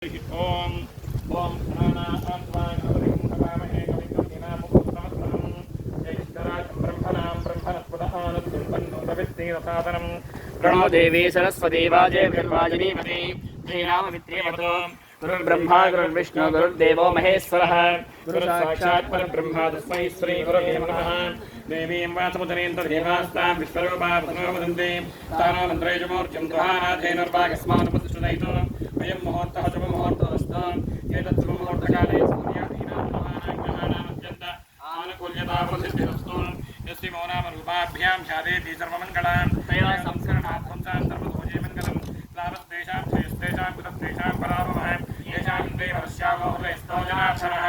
ओम ओम प्राणानां स्वाहां हवामहे कविं दिनामुपस्तमस्तमं जयश्चराजं ब्रह्मणां ब्रह्मणस्पदानन्दं प्रणो देवी सरस्वती वाजे वाजनीपति श्रीराममित्रेवतो गुरुर्ब्रह्मा गुरुर्विष्णु गुरुर्देवो महेश्वरः गुरुसाक्षात् परब्रह्म तस्मै श्री गुरवे नमः देवीं वासमुदनीं तदेवास्तां विश्वरूपा वदन्ति तानो मन्त्रैजमूर्तिं दुहानाथेनुर्वागस्मानुपतिष्ठुदयितो अयं मुहूर्तः शुभमुहूर्तोऽस्तु एतत् शुभमुहूर्तकाले सूर्यादीनां ग्रहाणामत्यन्त आनुकूल्यताप्रसिद्धिरस्तु यस्य मौनामरूपाभ्यां ध्यायेति सर्वमङ्गलां तया संस्करणार्थं सर्वतोजे मङ्गलं लाभस्तेषां जयस्तेषां कुतस्तेषां पराभवः येषां देवरस्यावोहृस्तोजनाक्षरः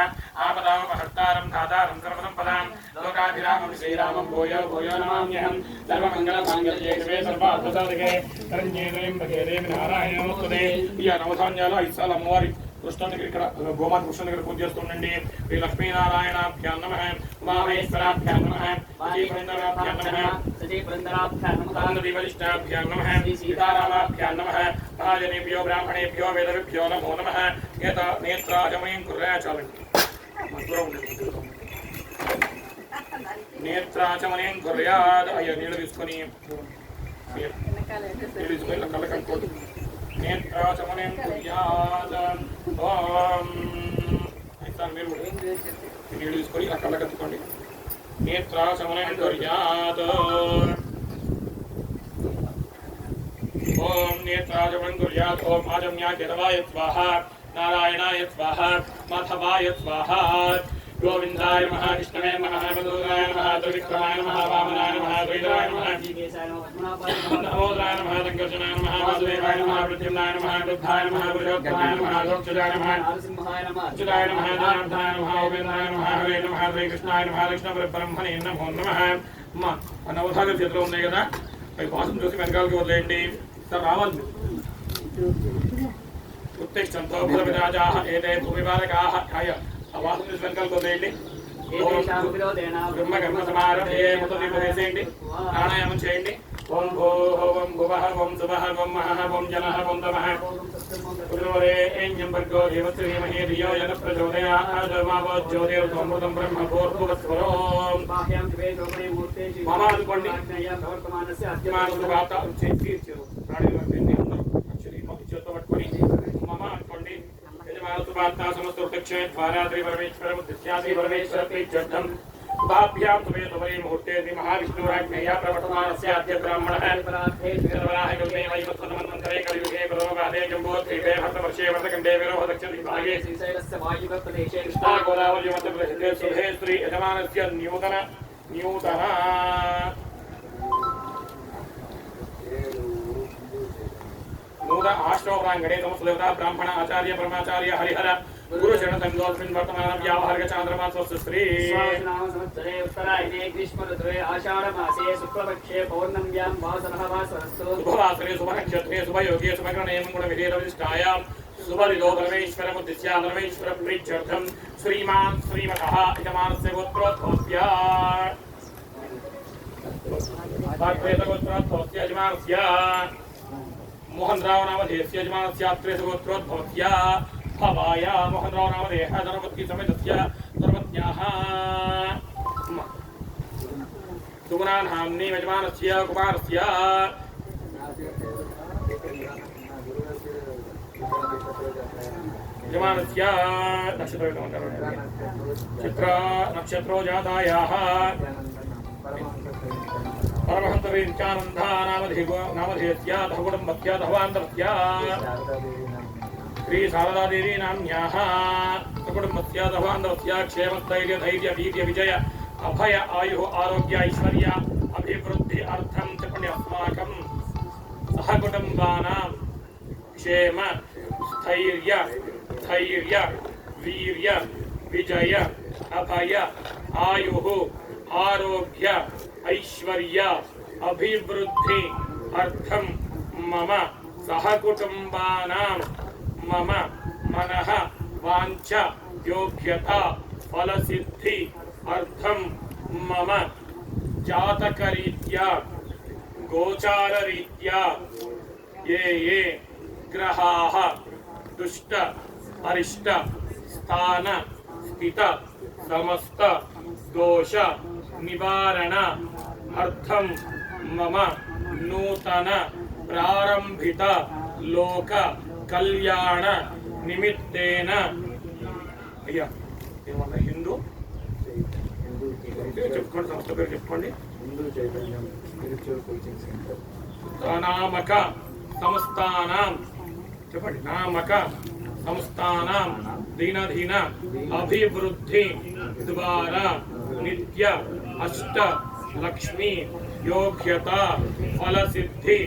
आपदावपहर्तारं धातारं सर्वसम्पदां लोकाभिरामं श्रीरामं भूयो भूयो नमाम्यहं सर्वमङ्गलमाङ्गल्ये शिवे सर्वार्थसाधके शरण्ये त्र्यम्बके नारायणे नमोस्तुते ఈ నవధాన్యాలు 5 సార్లు అమ్మవారి కృష్ణునికి ఇక్కడ గోమాత కృష్ణుని దగ్గర పూజ చేస్తుండండి. శ్రీ లక్ష్మీనారాయణాభ్యాం నమః, ఉమామహేశ్వరాభ్యాం నమః, శ్రీపురందరాభ్యాం నమః, శ్రీపురందరాభ్యాం నమః, ఆనందదీవలిష్టాభ్యాం నమః, సీతారామాభ్యాం నమః, మహాజనేభ్యో బ్రాహ్మణేభ్యో వేదవిభ్యో నమో నమః. ఏత నేత్రాజమయం కుర్యాచాలండి నేత్రాచమయం కుర్యాద్. అయ్యో నీళ్ళు తీసుకొని కళ్ళ కనుకోండి. నేత్రాచమనం కుర్యాత్. ఓం మీరు నీళ్ళు తీసుకొని ఇలా కళ్ళ కత్తుకోండి. నేత్రాచమనం కుర్యాత్. ఓం నేత్రాచమనం కుర్యాత్. ఓం ఆజమ్యాయ స్వాహ, నారాయణాయ స్వాహ, మాధవాయ స్వాహ, गोविंदाय नमः, कृष्णाय नमः, मधुराय नमः, त्रिविक्रमाय नमः, वामनाय नमः, द्वैताय नमः, नमोदराय नमः, संकर्षणाय नमः, वासुदेवाय नमः, प्रद्युम्नाय नमः, बुद्धाय नमः, पुरुषोत्तमाय नमः, लोकचुजाय नमः, नरसिंहाय नमः, अच्युताय नमः, जनार्दनाय नमः, उपेन्द्राय नमः, हरे नमः, श्रीकृष्णाय नमः, कृष्णपरब्रह्मणे नमो नमः. అమ్మ నవధాన్యాలు చేతిలో ఉన్నాయి కదా, అవి వాసన చూసి వెనకాలకి వదిలేయండి. సార్ రావాలి. ఉత్తిష్టంతో భూతవిరాజాః ఏతే భూమిపాలకాః ఛాయ వాసన చూసి వెనకాలకి వదిలేయండి. బ్రహ్మ కర్మ సమారభే ముతదీపదేశేయండి. ప్రాణాయామం చేయండి. ఓం భూః ఓం భువః ఓం సువః ఓం మహః ఓం జనః ఓం తమః ఉగ్రోరేణ్యం భర్గో దేవస్య ధీమహి ధియో యనః ప్రచోదయాత్. మావో జ్యోతిర్గోమృతం బ్రహ్మ భూర్భువస్వరం. మమ అనుకోండి. అద్యమానసు వార్త తీర్చారు ప్రాణులు అందరూ చేతితో పట్టుకొని మమ అనుకోండి. యజమానసు వార్త సమస్త వృక్షే ద్వారాద్రి పరమేశ్వర ముద్దిశ్యాసి పరమేశ్వర ప్రీత్యర్థం उपाभ्यां तुमे तुमरे मुहूर्ते महाविष्णुराज्ञया प्रवर्तमानस्य अद्य ब्राह्मणः सर्वराहकल्पे वैवस्वतमन्वन्तरे कलियुगे प्रलोभादे जम्बोद्वीपे भरतवर्षे वर्तकण्डे विरोह दक्षिणदिग्भागे श्रीशैलस्य वायुव्यप्रदेशे कृष्णागोदावरी मध्यप्रदेशे सुधे श्री यजमानस्य नूतन आष्टोपराङ्गणे समस्तदेवता ब्राह्मण आचार्य परमाचार्य हरिहर गुरु शरण संगोस्मिन् वर्तमान व्यावहारिक चांद्रमासस्य श्री नाम संवत्सरे उत्तरायणे ग्रीष्म ऋतुवे आषाढ़ मासे शुक्लपक्षे पौर्णम्यां वासरः वासरस्तु शुभवासरे शुभनक्षत्रे शुभयोगे शुभग्रहणे मंगलविधिरविष्टायां शुभरिदो परमेश्वर मुद्दिश्य परमेश्वर प्रीत्यर्थं श्रीमान् श्रीमतः यजमानस्य गोत्रोद्भवस्य गोत्रोद्भवस्य यजमानस्य मोहनराव नामधेयस्य यजमानस्य अत्रेयस्य गोत्रोद्भवस्य भवाय मोहनराव नामधेयः धर्मपत्नी समेतस्य धर्मपत्न्याः सुगुणानाम्नि यजमानस्य कुमारस्य यजमानस्य नक्षत्रो जातायाः परमहंसवीर्यानन्दा नामधेयस्य धकुटुम्बस्य धवान्तरस्य श्री शारदा देवी नाम्न्याः कुटुम्बस्य धवान्तरस्य क्षेमस्थैर्य धैर्य वीर्य विजय अभय आयुः आरोग्य ऐश्वर्य अभिवृद्धि अर्थं च पुण्यस्माकं सहकुटुम्बानां क्षेम स्थैर्य धैर्य वीर्य विजय अभय आयुः आरोग्य ऐश्वर्य अभिवृद्धि अर्थं मम सहकुटुम्बानां मम मनः वाञ्छ योग्यता फलसिद्धि अर्थं मम जातकरीत्या गोचाररीत्या ये ये ग्रहाः दुष्ट अरिष्ट स्थान स्थित समस्त दोष निवारण अर्थम मम नूतन प्रारंभित लोक कल्याण निमित्तेन अय्या हिंदू చెప్పుకోండి సంస్థ పేరు చెప్పుకోండి హిందూ చైతన్యం స్పిరిచువల్ కోచింగ్ సెంటర్ నామక సంస్థానం చెప్పండి నామక సంస్థానం దీనధీన అభివృద్ధి ద్వారా నిత్య అష్ట లక్ష్మి యోగ్యత ఫలసిద్ధి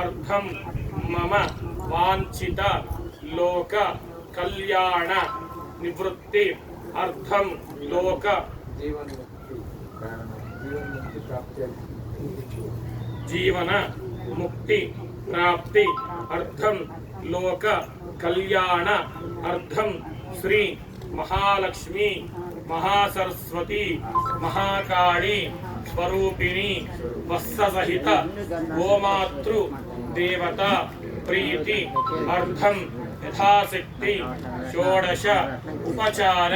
అర్థం మమ వాంఛిత లోక కళ్యాణ నివృత్తి అర్థం లోక जीवन मुक्ति प्राप्ति अर्थम लोक कल्याण अर्थम श्री महालक्ष्मी महासरस्वती महाकाली स्वरूपिणी वत्स सहित गोमातृ देवता प्रीति अर्थम यथाशक्ति षोडश उपचार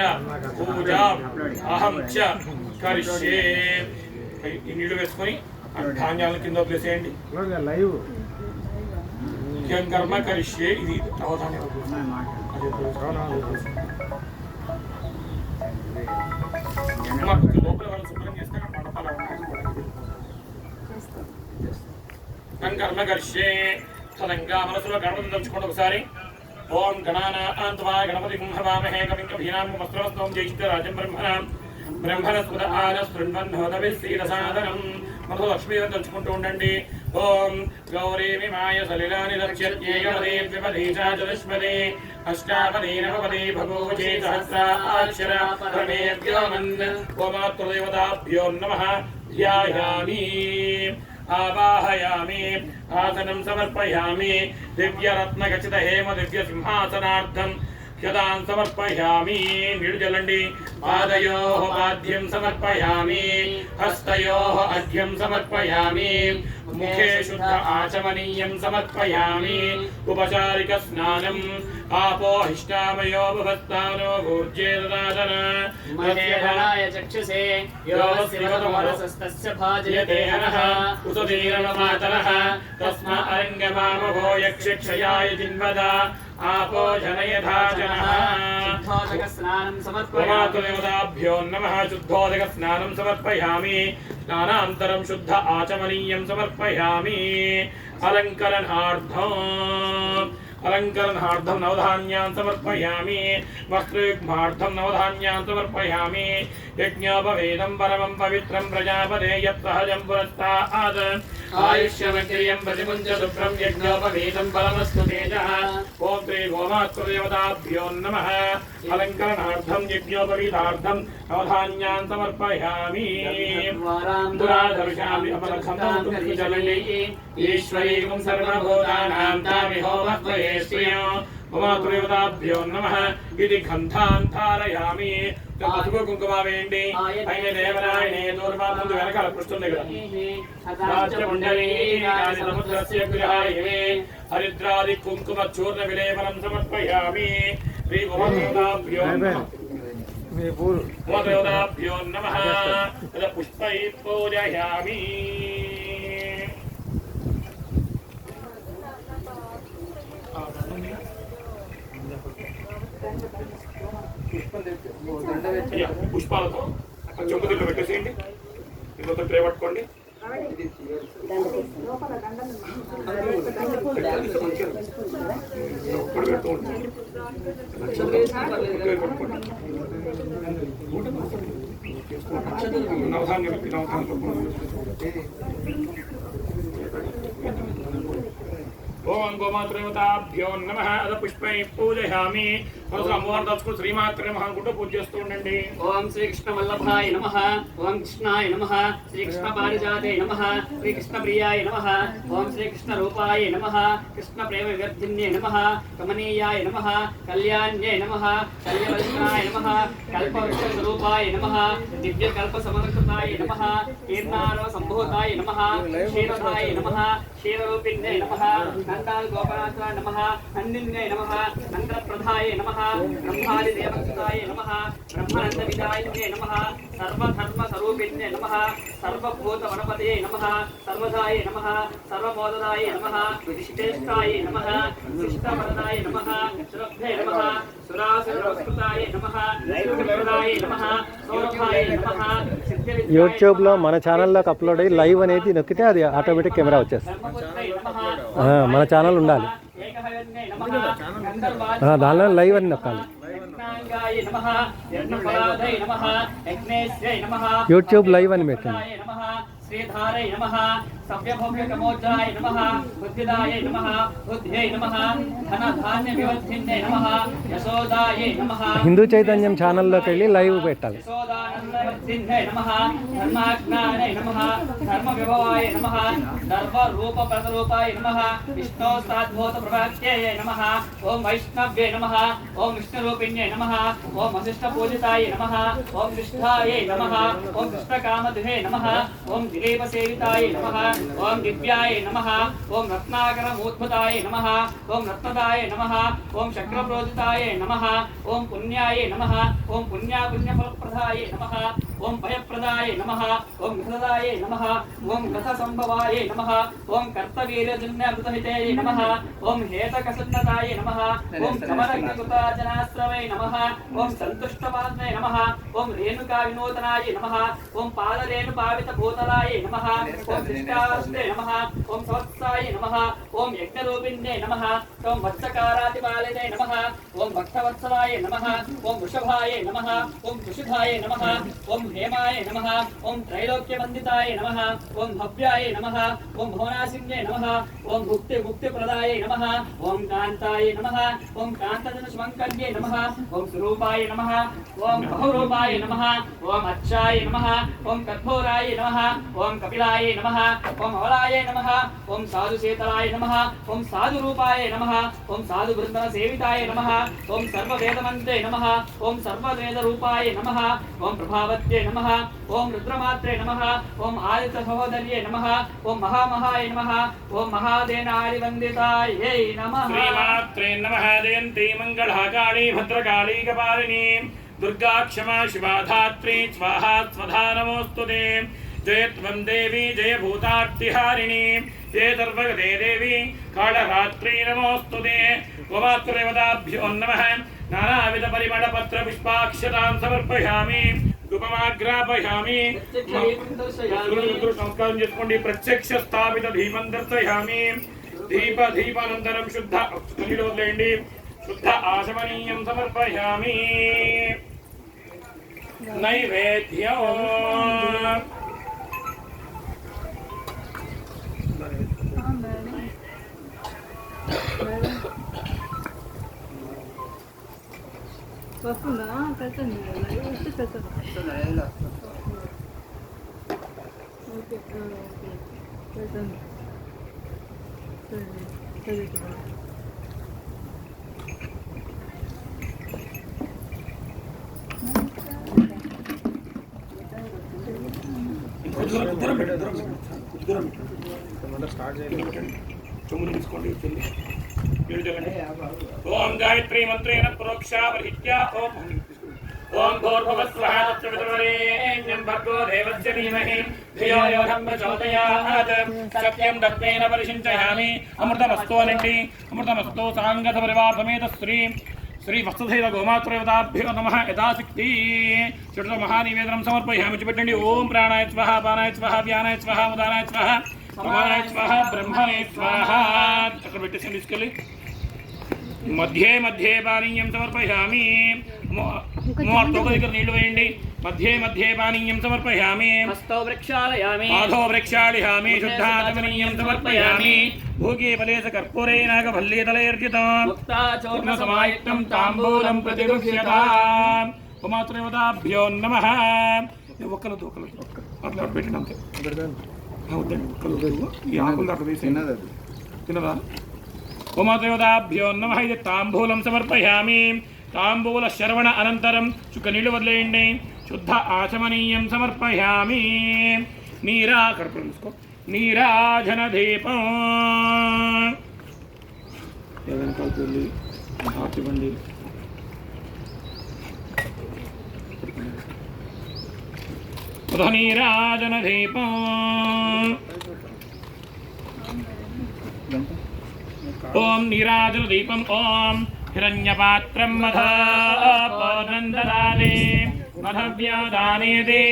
पूजा अहम च करिष्ये నీళ్ళు వేసుకొని ధాన్యాల కింద వదిలేసేయండి లైవ్ కర్మ కరిష్యే ఇది నవధాన్యాలు లోపల వాళ్ళు శుభ్రం చేస్తే కర్మ కరిష్యే తదంగా మనసులో గణపతి తలుచుకోండి ఒకసారి ఓం గణానాన్త్వా గణపతి కుంభవామహే కవిం కవీనాం వస్త్రవస్తం జయిష్ఠ రాజం బ్రహ్మణాం బ్రహ్మణస్పద ఆన శృణ్వన్నోదవిశ్రీరసాదనం మనసు లక్ష్మీ తలుచుకుంటూ ఉండండి ఓం గౌరీ విమాయ సలిలాని లక్ష్యేయమదేద్విపదీశాచదుష్పదే అష్టాపదే నవపదే భగోవచే సహస్రాక్షర ప్రమేభ్యో మన్ ఓమాతృదేవతాభ్యో నమః ధ్యాయామి आवाहयामि आसनं समर्पयामि दिव्यरत्नखचित हेम दिव्य सिंहासनार्थं यदां समर्पयामि निर्जलंडी पादयोः पाद्यं समर्पयामि हस्तयोः अर्घ्यं समर्पयामि मुखे शुद्ध आचमनीयं समर्पयामि उपचारिक स्नानम् आपोहिष्टामयो भवत्तानो भूर्जे ददातन महेहनाय चक्षुषे यो श्रीवतमरसस्तस्य भाजयते हनः उतदीरणमातरः तस्मा अरङ्गमामभो यक्षक्षयाय जिन्वदा आपो जनयधा जनः शुद्धोदक स्नानं समर्पयामि नमः शुद्धोदक स्नानं समर्पयामि स्नानान्तरं शुद्ध आचमनीयं समर्पयामि अलङ्करणार्थं नवधान्यान् समर्पयामि वस्त्रयुग्मार्थं नवधान्यान् समर्पयामि यज्ञोपवेदं परमं पवित्रं प्रजापते यत्सहजं पुरस्तात् आयुष्यमग्रियं प्रतिमुञ्च शुभ्रं यज्ञोपवेदं परमस्तु तेजः ॐ श्री गोमातृदेवताभ्यो नमः अलङ्करणार्थं यज्ञोपवीतार्थं नवधान्यान् समर्पयामि दुराधर्षामि अपलक्षं ईश्वरीं सर्वभूतानां तामिहोमत्वयेष्यो गोमातृदेवताभ्यो नमः इति गन्धान् धारयामि పసుపు కుంకుమ వేయండి అయిన దేవరాయణే దూర్వా ముందు వెనకాల పృష్ఠుంది కదా రాజ్యమండలి సముద్రస్య గృహాయే హరిద్రాది కుంకుమ చూర్ణ విలేపనం సమర్పయామి శ్రీ గోమాతృదేవతాభ్యో నమః పుష్పై పూజయామి పుష్పాలతో చెంబు దీంట్లో పెట్టేసేయండి ఇంకొక ట్రే పట్టుకోండి నవధాన్యం ओम गोमातृदेवताभ्यो नमः अद पुष्पै पूजयामि अमोहर दत्तु श्रीमात्रे नमः गुड्ड पूज्यस्तु उंडंडी ओम श्री कृष्ण वल्लभाय नमः ओम कृष्णाय नमः श्री कृष्ण पारिजाते नमः श्री कृष्ण प्रियाय नमः ओम श्री कृष्ण रूपाय नमः कृष्ण प्रेम विवर्धिन्ये नमः कमनीयाय नमः कल्याण्ये नमः कल्यवल्लभाय नमः कल्पवृक्ष स्वरूपाय नमः दिव्य कल्प समर्पिताय नमः कीर्णारो संभूताय नमः क्षीरधाय नमः क्षीररूपिण्ये नमः नंदाल गोपनाथाय नमः नंदिन्ये नमः नंदप्रधाय नमः ब्रह्मादि देवसुताय नमः ब्रह्मानंद विदायिन्ये नमः सर्वधर्म स्वरूपिण्ये नमः सर्वभूत वनपतये नमः सर्वदाय नमः सर्वमोददाय नमः विशिष्टेष्टाय नमः शिष्टवरदाय नमः श्रद्धे नमः सुरासुरवस्कृताय नमः नैरुदाय नमः सौरभाय नमः యూట్యూబ్ లో మన ఛానల్లోకి అప్లోడ్ అయ్యి లైవ్ అనేది నొక్కితే అది ఆటోమేటిక్ కెమెరా వచ్చేస్తుంది. మన ఛానల్ ఉండాలి, దానిలో లైవ్ అని నొక్కాలి. యూట్యూబ్ లైవ్ అని పెట్టండి. श्रीधारे नमः सव्यभव्यकमोज्जाय नमः बुद्धिदाय नमः बुद्ध्यै नमः धनधान्य विवर्धिन्ये नमः यशोदाय नमः హిందూ చైతన్యం ఛానల్లోకి వెళ్ళి లైవ్ పెట్టాలి. यशोदानन्दवर्धिन्ये नमः धर्माज्ञाय नमः धर्मविभवाय नमः सर्वरूपप्रतरूपाय नमः विष्णो साद्भूत प्रभात्यै नमः ओम वैष्णव्ये नमः ओम विष्णुरूपिण्ये नमः ओम वसिष्ठपूजिताय नमः ओम निष्ठाय नमः ओम कृष्णकामधुहे नमः ओम दिलीपसेविताय नमः ओम दिव्याय नमः ओम रत्नाकरमूर्ध्वताय नमः ओम रत्नदाय नमः ओम शक्रप्रोदिताय नमः ओम पुण्याय नमः ओम पुण्यफलप्रदाय नमः ओम भयप्रदाय नमः ओम घृतदाय नमः ओम घृतसंभवाय नमः ओम कर्तवीर्यजन्यमृतहिते नमः ओम हेतकसन्नताय नमः ओम कमलकृताजनाश्रवे नमः ओम सन्तुष्टपात्रे नमः ओम रेणुकाविनूतनाय नमः ओम पादरेणुपावितभूतलाय नमः ओम शिष्टास्ते नमः ओम स्वत्साय नमः ओम यज्ञरूपिण्ये नमः ओम वत्सकारादिपालिने नमः ओम भक्तवत्सलाय नमः ओम वृषभाय नमः ओम कुशिधाय नमः ओम हेमाय नमः ओम त्रैलोक्यवन्दिताय नमः ओम भव्याय नमः ओम भुवनासिन्ये नमः ओम मुक्तिप्रदाय नमः ओम कान्ताय नमः ओम कान्तजनसुमङ्कल्ये नमः ओम स्वरूपाय नमः ओम बहुरूपाय नमः ओम अच्छाय नमः ओम कठोराय नमः ओम कपिलाय नमः ओम अवलाय नमः ओम साधुशीतलाय नमः ओम साधुरूपाय नमः ओम साधुवृन्दनसेविताय नमः ओम सर्ववेदमन्त्रे नमः ओम सर्ववेदरूपाय नमः ओम प्रभावत्ये नमः ओम रुद्रमात्रे नमः ओम आदित्यसहोदर्ये नमः ओम महामहाय नमः ओम महादेनादिवन्दितायै नमः श्रीमात्रे नमः जयन्ती मङ्गलाकाली भद्रकाली कपालिनी दुर्गा क्षमा शिवा धात्री स्वाहा स्वधा नमोस्तुते जयत्वं देवी जय भूतार्तिहारिणी जय सर्वगते देवी कालरात्रि नमोस्तुते गोमात्रदेवताभ्यो नमः नानाविध परिमल पत्र पुष्पाक्षतां समर्पयामि धूपमाग्रापयामि नमस्कारं చేసుకోండి ప్రత్యక్ష స్థాపిత దీపం దర్శయామి దీపానంతరం శుద్ధ నీళ్ళు వదిలేయండి శుద్ధ ఆశమనీయం సమర్పయామి నైవేద్యం వస్తుందా పెట్టండి ఇస్తే పెట్టండి ఓకే ఓకే పెట్టండి సరే సరే ओम गायत्री मंत्रेण प्रोक्षा बहित्या ओम भूर्भुवस्वः तत्सवितुर्वरेण्यं भर्गो देवस्य धीमहि धियो यो नः प्रचोदयात् सत्यं दत्तेन परिषिञ्चयामि अमृतमस्तु अनिण्डि अमृतमस्तु साङ्गत परिवार समेत श्री वत्सधैव गोमात्रदेवताभ्यो नमः यथाशक्ति षट् महानिवेदनं समर्पयामि चुपेट्टंडि ओम प्राणाय स्वाहा पानाय स्वाहा व्यानाय स्वाहा उदानाय स्वाहा समानाय स्वाहा ब्रह्मणे स्वाहा अక్కడ పెట్టేసి తీసుకెళ్ళి మధ్యే మధ్యే పానీయం సమర్పయామి ముహూర్తోక దగ్గర నీళ్లు వేయండి మధ్యే మధ్యే పానీయం సమర్పయామి హస్తో వృక్షాలయామి పాదో వృక్షాళయామి శుద్ధాచమనీయం సమర్పయామి భోగే ఫలేస కర్పూరే నాగభల్లీతలైర్జితం ముక్తాచూర్ణ సమాయుక్తం తాంబూలం ప్రతిగృహ్యతాం ఉమాత్రేవతాభ్యో నమః ఒక్కలతో అట్లా పెట్టండి అంతే వద్దండి ఒక్కలు ఈ ఆకులు అట్లా వేసేయండి తినదా ఉమాత్రేవతాభ్యో నమః ఇది తాంబూలం సమర్పయామి తాంబూల శ్రవణ అనంతరం చుక్క నీళ్లు వదిలేయండి శుద్ధ ఆచమనీయం సమర్పయామి నీరాకర్పణ నీరాజన దీపం వెనకాల పెళ్ళి ఇవ్వండి. నీరాజన దీపం ఓం నీరాజన దీపం ఓం హిరణ్యపాత్రం మధనందదానే మధవ్యాదానేదే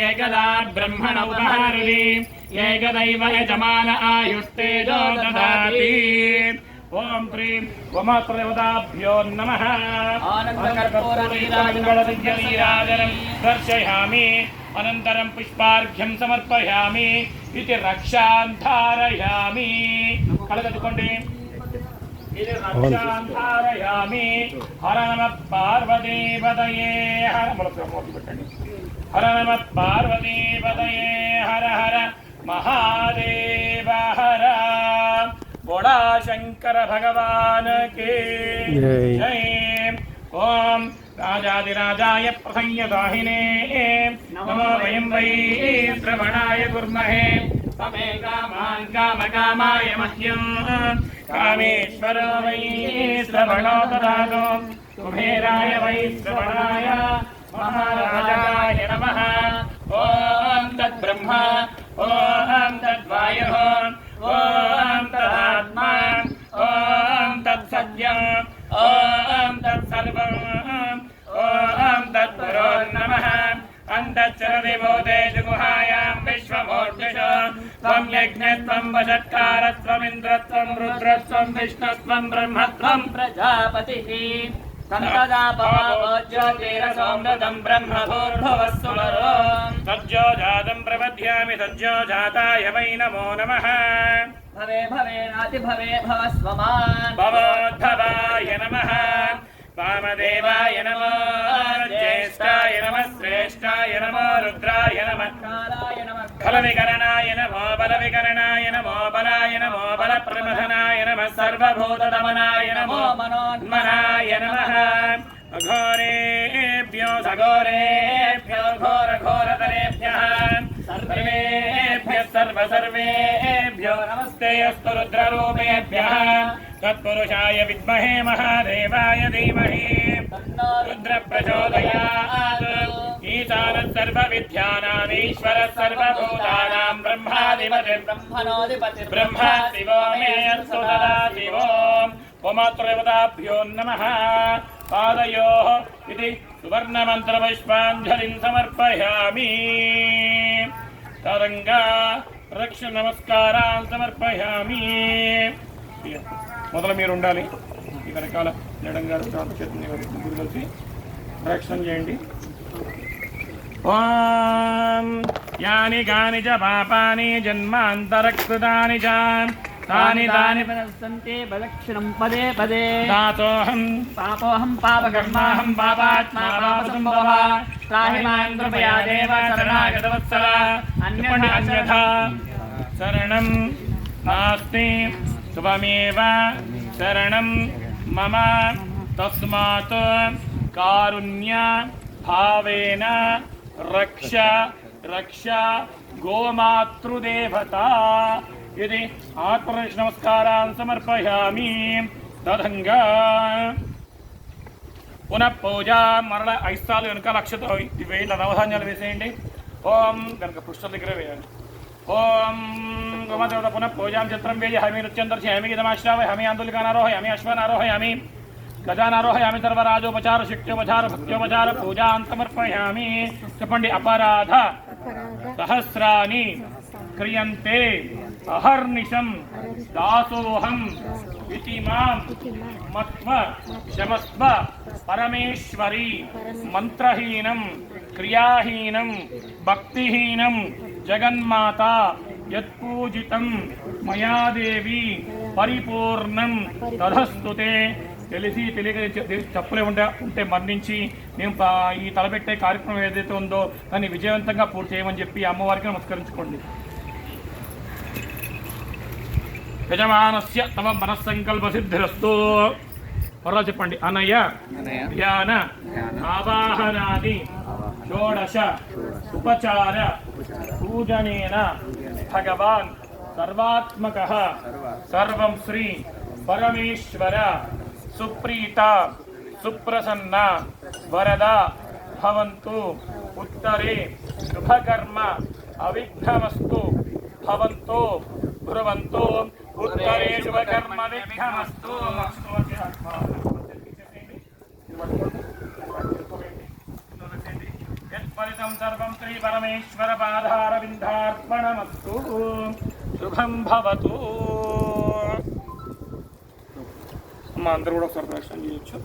ఏకదా బ్రహ్మణ ఉపహారది ఏకదైవ యజమాన ఆయుస్తేజో దదాతి. ఓం ప్రీం ఉమాత్రదేవతాభ్యో నమః. ఆనందకర్పూరనీరాజనం దర్శయామి అనంతరం పుష్పార్ఘ్యం సమర్పయామి ఇది రక్షాంధారయామి. కలగదుకోండి. ఇది రక్షాంధారయామి. హర నమః పార్వతీపతయే హర పెట్టండి. హర నమః పార్వతీపతయే హర హర మహాదేవ హర. बोला शंकर भगवान के जय. ओम राजाधिराजाय प्रसंयदाहिने नमो वयं वै श्रवणाय कुर्महे तमे कामान् कामकामाय मह्यं कामेश्वरो वै श्रवणो ददातु कुबेराय वै श्रवणाय महाराजाय नमः. ओम तद्ब्रह्मा ओम तद्वायुः ओम तदात्मा ओम तत्सत्यम् ओम तत्सर्वम् ओम तत्परो नमः. अन्तश्चरति भूतेषु गुहायां विश्वमूर्तिषु त्वं यज्ञस्त्वं वषट्कारस्त्वमिन्द्रस्त्वं रुद्रस्त्वं विष्णुस्त्वं ब्रह्मत्वं प्रजापतिः. ज्योतिरसोमृतं ब्रह्मभूर्भुवस्सुवरो सज्जो जातं प्रपद्यामि सज्जो जाताय वै नमो नमः. भवे भवेनाति भवे भवस्वमान् भवोद्भवाय नमः. वामदेवाय नमो ज्येष्ठाय नमः श्रेष्ठाय नमो रुद्राय नमः कालाय नमः फलविकरणाय नमो बलविकरणाय नमो बलाय नमो बलप्रमथनाय नमः सर्वभूतदमनाय नमो मनोन्मनाय नमः. अघोरेभ्यो सघोरेभ्यो घोरघोरतरेभ्यः सर्वेभ्यः सर्वेभ्यो नमस्ते अस्तु रुद्ररूपेभ्यः. तत्पुरुषाय विद्महे महादेवाय धीमहि रुद्र प्रचोदयात्. ईशानः सर्वविद्यानाम् ईश्वरः सर्वभूतानां ब्रह्माधिपतिः ब्रह्मणोऽधिपतिः ब्रह्मा शिवो मे अस्तु ददाति. ओम् उमात्रदेवताभ्यो नमः. पादयोः इति सुवर्णमन्त्रपुष्पाञ्जलिं समर्पयामि. तदङ्गा रक्ष नमस्कारान् समर्पयामि. మొదలు మీరు ఉండాలి. ఈ వెనకాల ఎడంగా చేతిని ముగ్గురు కలిసి ప్రదక్షిణం చేయండి. ఓం యాని కాని చ పాపాని జన్మాంతరకృతాని చ తాని తాని సంతే ప్రదక్షిణం పదే పదే. దాతోహం పాపోహం పాపకర్మాహం పాపాత్మా పాపసంభవ త్రాహి మాం కృపయా దేవ శరణాగతవత్సల. అన్యథా శరణం నాస్తి త్వమేవ శరణం మమ. తస్మాత్ కారుణ్య భావేన రక్ష రక్ష గోమాతృదేవత. ఇది ఆత్మరక్ష నమస్కారాన్ సమర్పయామి. తదంగా పునః పూజ మరల 5 సార్లు వెనుక లక్షతో వేల నవధాన్యాలు వేసేయండి. ఓం కనుక పుష్ప దగ్గర వేయాలి. ఓం గోమాదేవత పునః పూజాం చిత్రం వేయయామి నృత్యం దర్శయామి గీతమాశ్రావయామి ఆందోళికానారోహయామి అశ్వానారోహయామి గజానారోహయామి సర్వరాజోపచార శక్త్యోపచార భక్త్యోపచార పూజాన్ సమర్పయామి. చెప్పండి. అపరాధ సహస్రాని క్రియంతే అహర్నిశం దాసోహం ఇతి మాం మత్వ శమస్వ పరమేశ్వరి. మంత్రహీనం క్రియాహీనం భక్తిహీనం జగన్మాత యత్పూజితం మయా దేవి పరిపూర్ణం తదస్తుతే. తెలిసి తెలియక తప్పులే ఉంటే మరణించి మేము ఈ తలపెట్టే కార్యక్రమం ఏదైతే ఉందో దాన్ని విజయవంతంగా పూర్తి చేయమని చెప్పి అమ్మవారికి నమస్కరించుకోండి. యజమానస్య తమ మనస్సంకల్ప సిద్ధిరస్తు. మరలా చెప్పండి. అనయ ధ్యాన ఆవాహనాది షోడశ ఉపచార పూజనేన భగవాన్ సర్వాత్మకః సర్వం శ్రీ పరమేశ్వర సుప్రీత సుప్రసన్న వరద భవంతు ఉత్తరే శుభకర్మ అవిఘ్నమస్తు భవంతు బ్రువంతు ఉత్తరే శుభకర్మ విఘ్నమస్తు యత్ఫలితం సర్వం శ్రీ పరమేశ్వర పాదారవిందార్పణమస్తు శుభం భవతు. అమ్మ అందరూ కూడా ఒకసారి దర్శనం చేయొచ్చు.